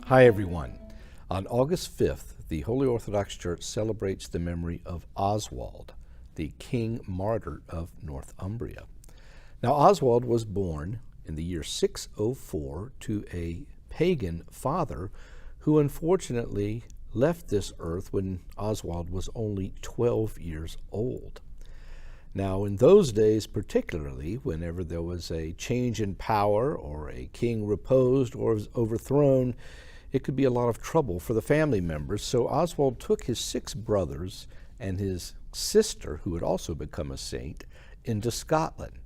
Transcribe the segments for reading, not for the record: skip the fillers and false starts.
Hi everyone. On August 5th, the Holy Orthodox Church celebrates the memory of Oswald, the king martyr of Northumbria. Now Oswald was born in the year 604 to a pagan father who unfortunately left this earth when Oswald was only 12 years old. Now, in those days particularly, whenever there was a change in power or a king reposed or was overthrown, it could be a lot of trouble for the family members. So Oswald took his 6 brothers and his sister, who had also become a saint, into Scotland.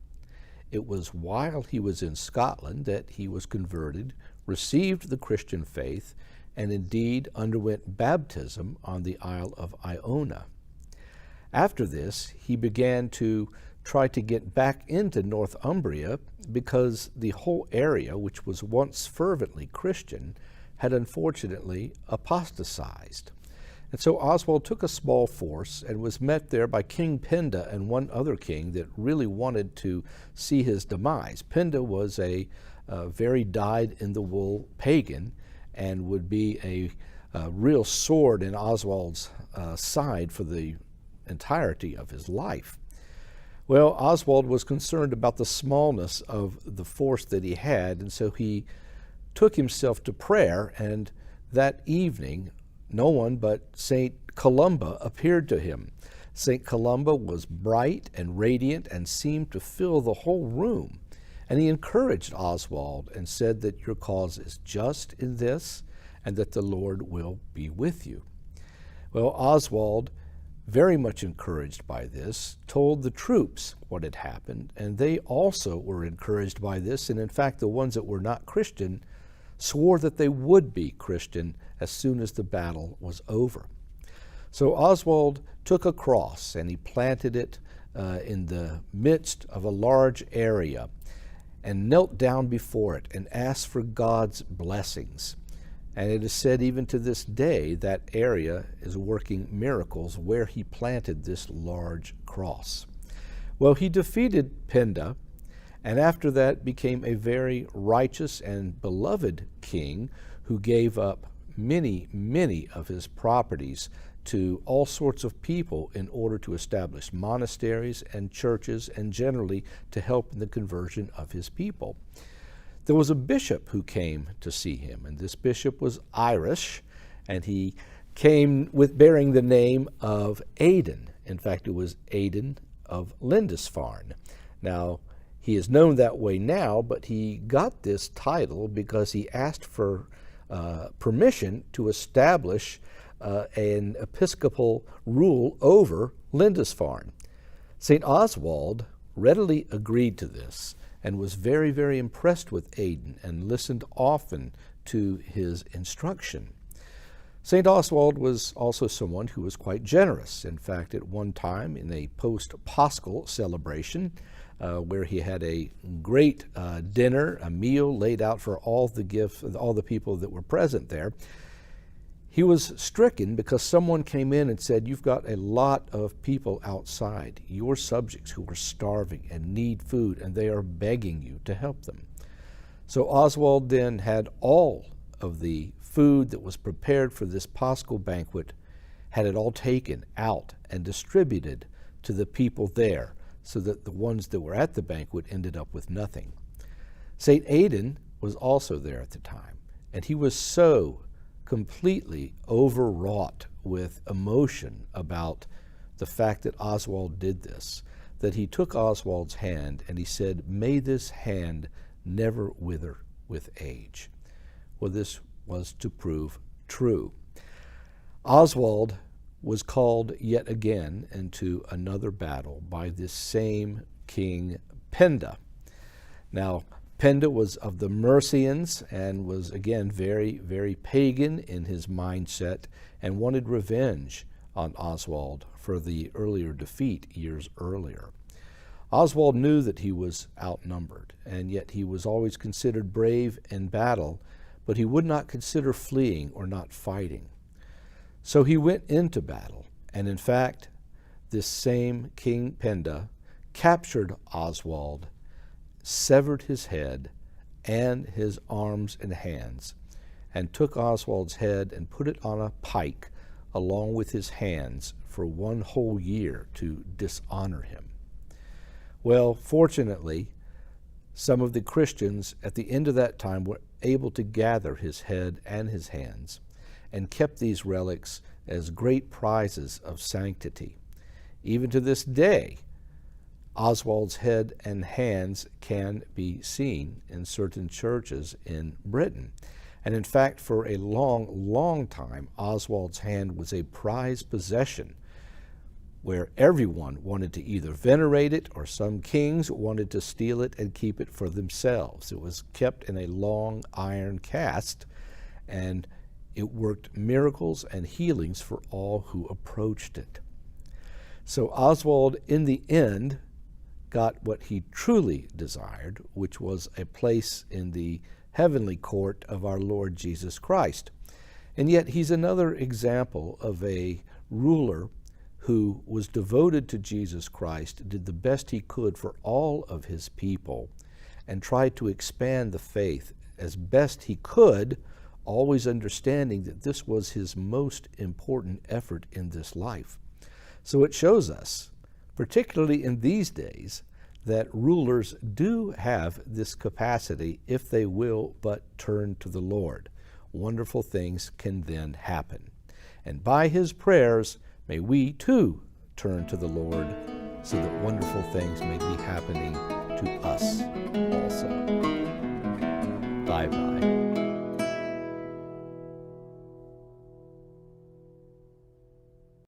It was while he was in Scotland that he was converted, received the Christian faith, and indeed underwent baptism on the Isle of Iona. After this, he began to try to get back into Northumbria because the whole area, which was once fervently Christian, had unfortunately apostatized. And so Oswald took a small force and was met there by King Penda and one other king that really wanted to see his demise. Penda was a very dyed-in-the-wool pagan and would be a real sword in Oswald's side for the entirety of his life. Well, Oswald was concerned about the smallness of the force that he had, and so he took himself to prayer, and that evening no one but St. Columba appeared to him. St. Columba was bright and radiant and seemed to fill the whole room, and he encouraged Oswald and said that your cause is just in this and that the Lord will be with you. Well, Oswald, very much encouraged by this, told the troops what had happened, and they also were encouraged by this, and in fact the ones that were not Christian swore that they would be Christian as soon as the battle was over. So Oswald took a cross and he planted it in the midst of a large area and knelt down before it and asked for God's blessings. And it is said even to this day that area is working miracles where he planted this large cross. Well, he defeated Penda, and after that became a very righteous and beloved king who gave up many, many of his properties to all sorts of people in order to establish monasteries and churches and generally to help in the conversion of his people. There was a bishop who came to see him, and this bishop was Irish, and he came with bearing the name of Aidan. In fact, it was Aidan of Lindisfarne. Now, he is known that way now, but he got this title because he asked for permission to establish an episcopal rule over Lindisfarne. St. Oswald readily agreed to this and was very, very impressed with Aidan and listened often to his instruction. St. Oswald was also someone who was quite generous. In fact, at one time in a post-Paschal celebration, where he had a great dinner, a meal laid out for all the people that were present there, he was stricken because someone came in and said, "You've got a lot of people outside, your subjects who are starving and need food, and they are begging you to help them." So Oswald then had all of the food that was prepared for this Paschal banquet, had it all taken out and distributed to the people there, so that the ones that were at the banquet ended up with nothing. St. Aidan was also there at the time, and he was so completely overwrought with emotion about the fact that Oswald did this, that he took Oswald's hand and he said, "May this hand never wither with age." Well, this was to prove true. Oswald was called yet again into another battle by this same King Penda. Now, Penda was of the Mercians and was again very, very pagan in his mindset and wanted revenge on Oswald for the earlier defeat years earlier. Oswald knew that he was outnumbered, and yet he was always considered brave in battle, but he would not consider fleeing or not fighting. So he went into battle, and in fact, this same King Penda captured Oswald, severed his head and his arms and hands, and took Oswald's head and put it on a pike along with his hands for 1 whole year to dishonor him. Well, fortunately, some of the Christians at the end of that time were able to gather his head and his hands and kept these relics as great prizes of sanctity. Even to this day, Oswald's head and hands can be seen in certain churches in Britain. And in fact, for a long, long time, Oswald's hand was a prized possession where everyone wanted to either venerate it or some kings wanted to steal it and keep it for themselves. It was kept in a long iron cast, and it worked miracles and healings for all who approached it. So Oswald, in the end, got what he truly desired, which was a place in the heavenly court of our Lord Jesus Christ. And yet he's another example of a ruler who was devoted to Jesus Christ, did the best he could for all of his people, and tried to expand the faith as best he could, always understanding that this was his most important effort in this life. So it shows us, particularly in these days, that rulers do have this capacity if they will but turn to the Lord. Wonderful things can then happen. And by his prayers, may we too turn to the Lord so that wonderful things may be happening to us also. Bye-bye.